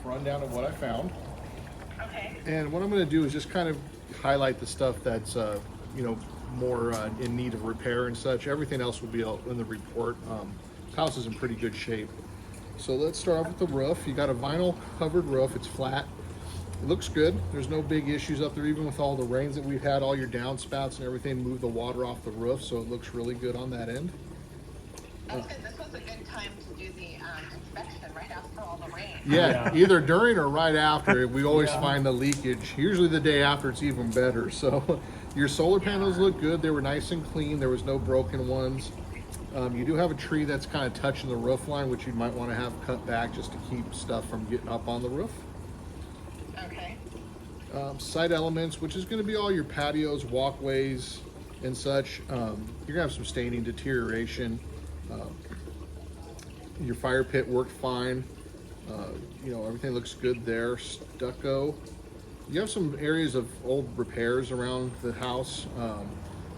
rundown of what I found. Okay. And what I'm going to do is just kind of highlight the stuff that's, more in need of repair and such. Everything else will be in the report. This house is in pretty good shape. So let's start off with the roof. You got a vinyl covered roof. It's flat. It looks good. There's no big issues up there, even with all the rains that we've had. All your downspouts and everything move the water off the roof, so it looks really good on that end. Okay, this was a good time to do the inspection right after all the rain. Yeah, either during or right after. We always find the leakage. Usually the day after, it's even better. So your solar panels look good. They were nice and clean. There was no broken ones. You do have a tree that's kind of touching the roof line, which you might want to have cut back just to keep stuff from getting up on the roof. Okay. Site elements, which is going to be all your patios, walkways, and such. You're going to have some staining, deterioration. Your fire pit worked fine. Everything looks good there. Stucco. You have some areas of old repairs around the house.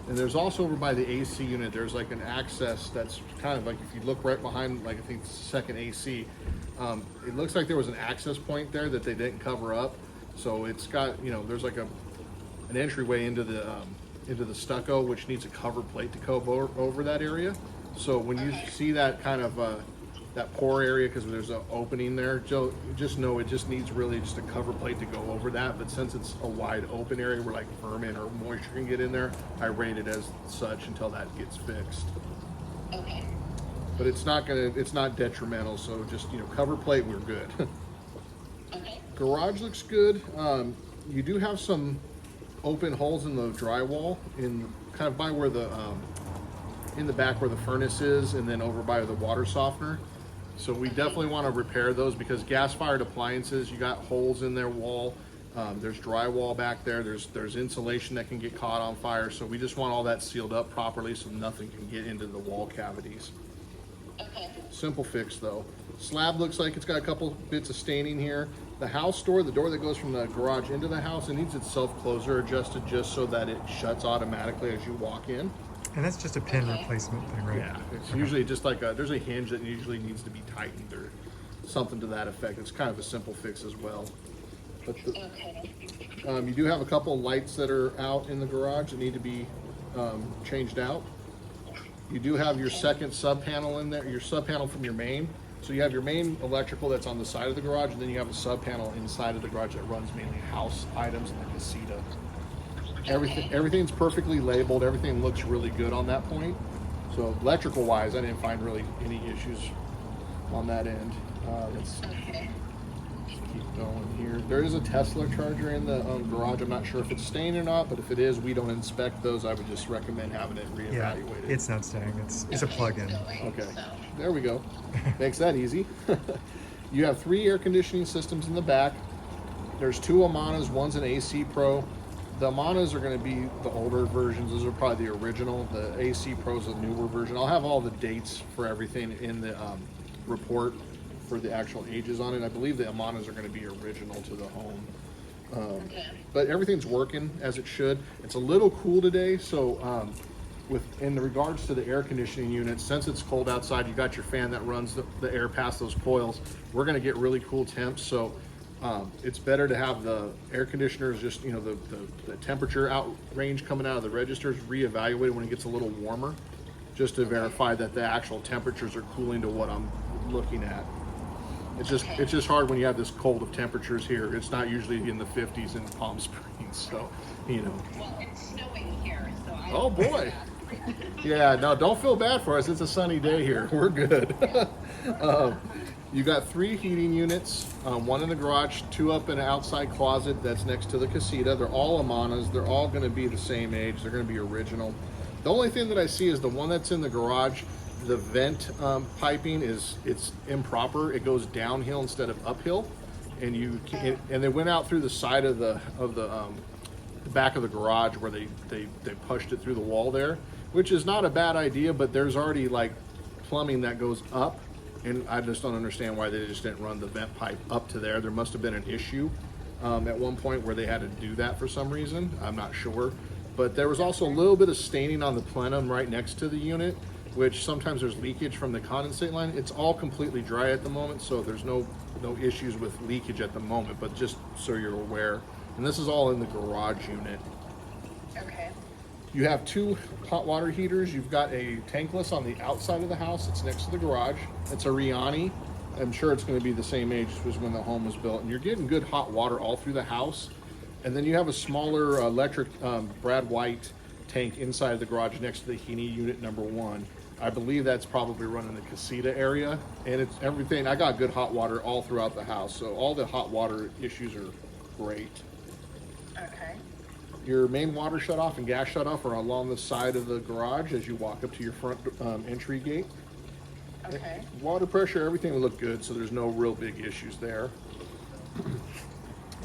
And there's also over by the AC unit, there's like an access that's kind of like, if you look right behind, like I think the second AC, it looks like there was an access point there that they didn't cover up. So it's got, there's like an entryway into the stucco, which needs a cover plate to go over that area. So when you see that kind of that pour area, because there's an opening there, just know it just needs really just a cover plate to go over that. But since it's a wide open area where like vermin or moisture can get in there, I rate it as such until that gets fixed. Okay. But it's not detrimental, so just cover plate, we're good. Okay. Garage looks good. You do have some open holes in the drywall in kind of by where the in the back where the furnace is, and then over by the water softener. So we definitely want to repair those, because gas-fired appliances, you got holes in their wall. There's drywall back there. There's insulation that can get caught on fire. So we just want all that sealed up properly so nothing can get into the wall cavities. Okay. Simple fix though. Slab looks like it's got a couple bits of staining here. The house door, the door that goes from the garage into the house, it needs its self-closer adjusted just so that it shuts automatically as you walk in. And that's just a pin replacement thing, right? Yeah, it's usually just like there's a hinge that usually needs to be tightened or something to that effect. It's kind of a simple fix as well. But you do have a couple lights that are out in the garage that need to be changed out. You do have your second sub panel in there, your sub panel from your main. So you have your main electrical that's on the side of the garage, and then you have a sub panel inside of the garage that runs mainly house items and the casita. Everything's perfectly labeled. Everything looks really good on that point. So electrical wise, I didn't find really any issues on that end. Let's keep going here. There is a Tesla charger in the garage. I'm not sure if it's staying or not, but if it is, we don't inspect those. I would just recommend having it reevaluated. Yeah, it's not staying. It's a plug-in. Okay, there we go. Makes that easy. You have 3 air conditioning systems in the back. There's 2 Amanas, one's an AC Pro. The Amanas are going to be the older versions. Those are probably the original. The AC Pro is a newer version. I'll have all the dates for everything in the report for the actual ages on it. I believe the Amanas are going to be original to the home. But everything's working as it should. It's a little cool today, so in regards to the air conditioning units, since it's cold outside, you got your fan that runs the air past those coils. We're going to get really cool temps, so it's better to have the air conditioners, just the temperature out range coming out of the registers reevaluated when it gets a little warmer, just to verify that the actual temperatures are cooling to what I'm looking at. It's just hard when you have this cold of temperatures here. It's not usually in the 50s in Palm Springs, so Well, it's snowing here, so Oh boy. Yeah, no, don't feel bad for us. It's a sunny day here. We're good. You got 3 heating units, 1 in the garage, 2 up in an outside closet that's next to the casita. They're all Amanas. They're all going to be the same age. They're going to be original. The only thing that I see is the one that's in the garage, the vent piping it's improper. It goes downhill instead of uphill, and they went out through the side of the back of the garage where they pushed it through the wall there, which is not a bad idea, but there's already like plumbing that goes up. And I just don't understand why they just didn't run the vent pipe up to there. There must have been an issue at one point where they had to do that for some reason. I'm not sure. But there was also a little bit of staining on the plenum right next to the unit, which sometimes there's leakage from the condensate line. It's all completely dry at the moment, so there's no no issues with leakage at the moment, but just so you're aware. And this is all in the garage unit. Okay. You have 2 hot water heaters. You've got a tankless on the outside of the house. It's next to the garage. It's a Riani. I'm sure it's going to be the same age as when the home was built. And you're getting good hot water all through the house. And then you have a smaller electric Brad White tank inside the garage next to the heating unit number 1. I believe that's probably running the casita area. And it's everything. I got good hot water all throughout the house. So all the hot water issues are great. Okay. Your main water shutoff and gas shutoff are along the side of the garage as you walk up to your front entry gate. Okay. Water pressure, everything will look good, so there's no real big issues there.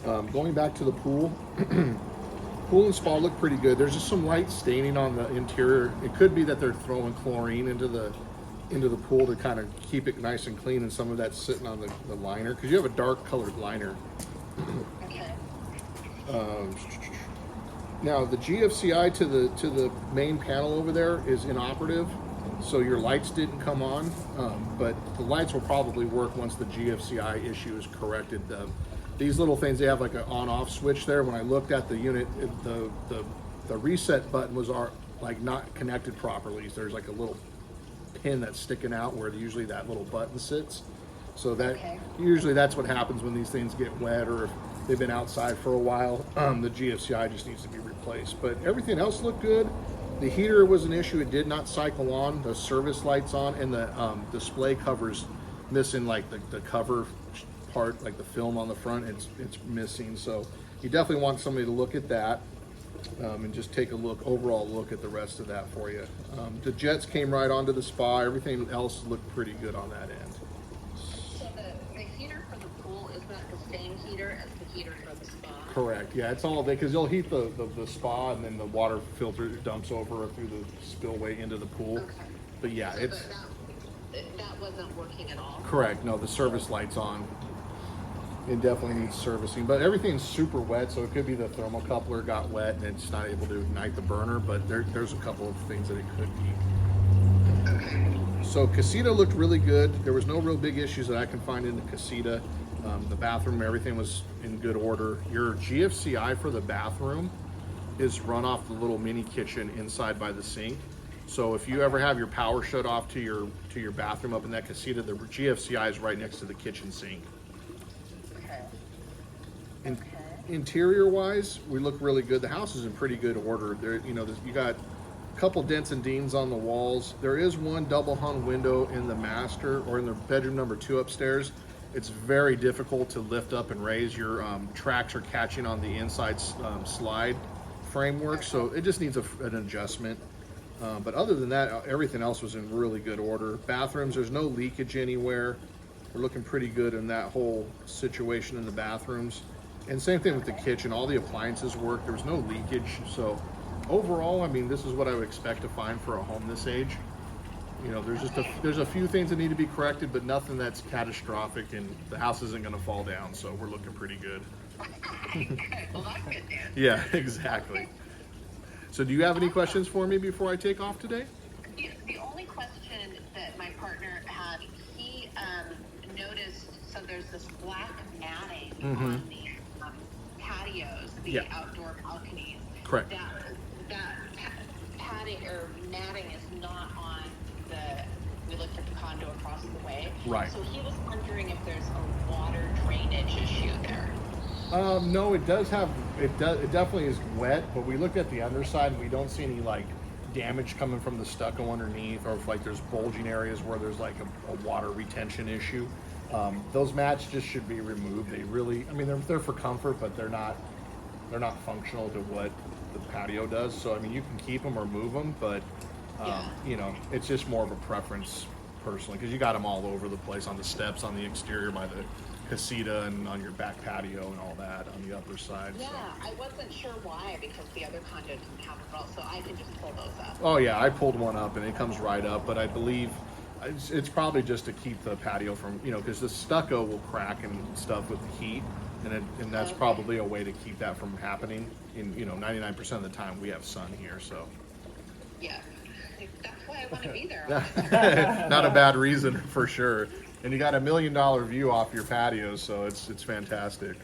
Going back to the pool, pool and spa look pretty good. There's just some light staining on the interior. It could be that they're throwing chlorine into the pool to kind of keep it nice and clean, and some of that's sitting on the liner because you have a dark colored liner. Okay. Now the GFCI to the main panel over there is inoperative, so your lights didn't come on, but the lights will probably work once the GFCI issue is corrected. These little things, they have like an on-off switch there. When I looked at the unit, the reset button was like not connected properly. So there's like a little pin that's sticking out where usually that little button sits. So that usually that's what happens when these things get wet or if they've been outside for a while. The GFCI just needs to be replaced, but everything else looked good. The heater was an issue. It did not cycle on. The service lights on, and the display covers missing, like the cover part, like the film on the front, it's missing. So you definitely want somebody to look at that and just take a overall look at the rest of that for you. The jets came right onto the spa. Everything else looked pretty good on that end. So the heater for the pool is not the same heater as the heater for the spa? Correct. Yeah, it's all because you'll heat the spa and then the water filter dumps over through the spillway into the pool. Okay. But yeah, So it's that wasn't working at all? correct. No, the service light's on. It definitely needs servicing, but everything's super wet, so it could be the thermocoupler got wet and it's not able to ignite the burner, but there's a couple of things that it could be. So casita looked really good. There was no real big issues that I can find in the casita. The bathroom, everything was in good order. Your GFCI for the bathroom is run off the little mini kitchen inside by the sink. So if you ever have your power shut off to your bathroom up in that casita, the GFCI is right next to the kitchen sink. Interior wise, we look really good. The house is in pretty good order. There, you got a couple dents and dings on the walls. There is one double hung window in the master or in the bedroom number 2 upstairs. It's very difficult to lift up and raise. Your tracks are catching on the inside slide framework, so it just needs an adjustment. But other than that, everything else was in really good order. Bathrooms, there's no leakage anywhere. We're looking pretty good in that whole situation in the bathrooms. And same thing with the kitchen. All the appliances work. There was no leakage. So overall, I mean, this is what I would expect to find for a home this age. There's a few things that need to be corrected, but nothing that's catastrophic, and the house isn't going to fall down. So we're looking pretty good. Well, that's good news. Yeah, exactly. So do you have any questions for me before I take off today? The only question that my partner had, he noticed, so there's this black matting on the patios, the outdoor balconies. Correct. That padding or matting is not on we looked at the condo across the way. Right. So he was wondering if there's a water drainage issue there. No, it definitely is wet, but we looked at the underside and we don't see any like damage coming from the stucco underneath, or if like there's bulging areas where there's like a water retention issue. Those mats just should be removed. They really, I mean, they're for comfort, but they're not functional to what the patio does. So I mean, you can keep them or move them, but it's just more of a preference personally, because you got them all over the place on the steps, on the exterior by the casita, and on your back patio and all that on the upper side. Yeah, so. I wasn't sure why, because the other condo didn't have it at all, so I can just pull those up. Oh yeah, I pulled one up and it comes right up, but I believe it's probably just to keep the patio from, because the stucco will crack and stuff with the heat, and that's probably a way to keep that from happening. 99% of the time we have sun here, so. Yeah, that's why I want to be there. Not a bad reason for sure. And you got $1 million view off your patio, so it's fantastic.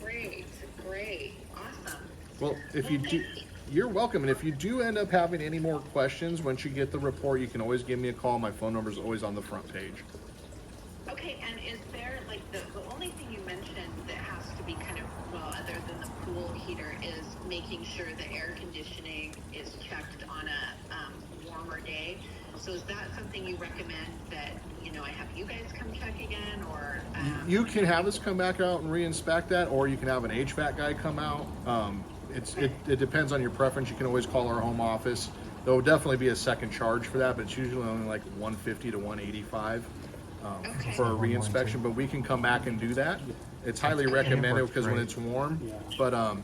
Great, awesome. Well, if you do, you're welcome. And if you do end up having any more questions, once you get the report, you can always give me a call. My phone number is always on the front page. Okay, and is there, like, the only thing you mentioned that has to be kind of, well, other than the pool heater, is making sure the air conditioning is checked on a warmer day. So is that something you recommend that, I have you guys come check again, or? You can have us come back out and re-inspect that, or you can have an HVAC guy come out. It depends on your preference. You can always call our home office. There will definitely be a second charge for that, but it's usually only like $150 to $185 for a re-inspection. But we can come back and do that. It's highly recommended because when it's warm. But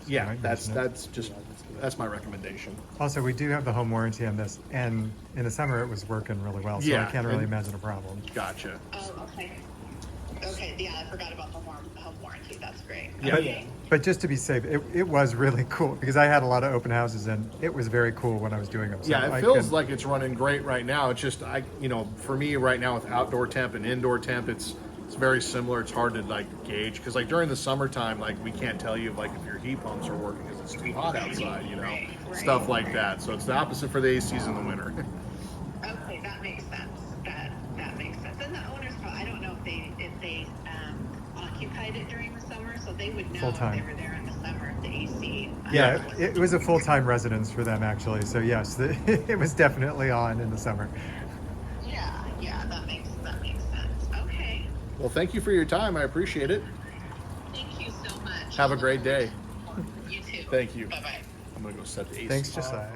yeah, that's my recommendation. Also, we do have the home warranty on this, and in the summer it was working really well, so I can't really imagine a problem. Gotcha. Oh, okay. Okay, yeah, I forgot about the home warranty. That's great. Yeah. Okay. But just to be safe, it was really cool because I had a lot of open houses, and it was very cool when I was doing them. So Yeah, it feels like it's running great right now. It's just for me right now with outdoor temp and indoor temp, it's very similar. It's hard to gauge because during the summertime, we can't tell you if your heat pumps are working because it's too hot outside, Right. stuff like that. So it's the opposite for the ACs in the winter. Okay, that makes sense. That makes sense. And the owners, I don't know if they occupied it during the summer, so they would know if Full-time. they were there in the summer if the AC. Yeah, it was a full-time residence for them actually. So yes, it was definitely on in the summer. Yeah, that makes sense. Okay. Well, thank you for your time. I appreciate it. Thank you so much. Have a great day. You too. Thank you. Bye-bye. I'm going to go set the AC. Thanks, Josiah.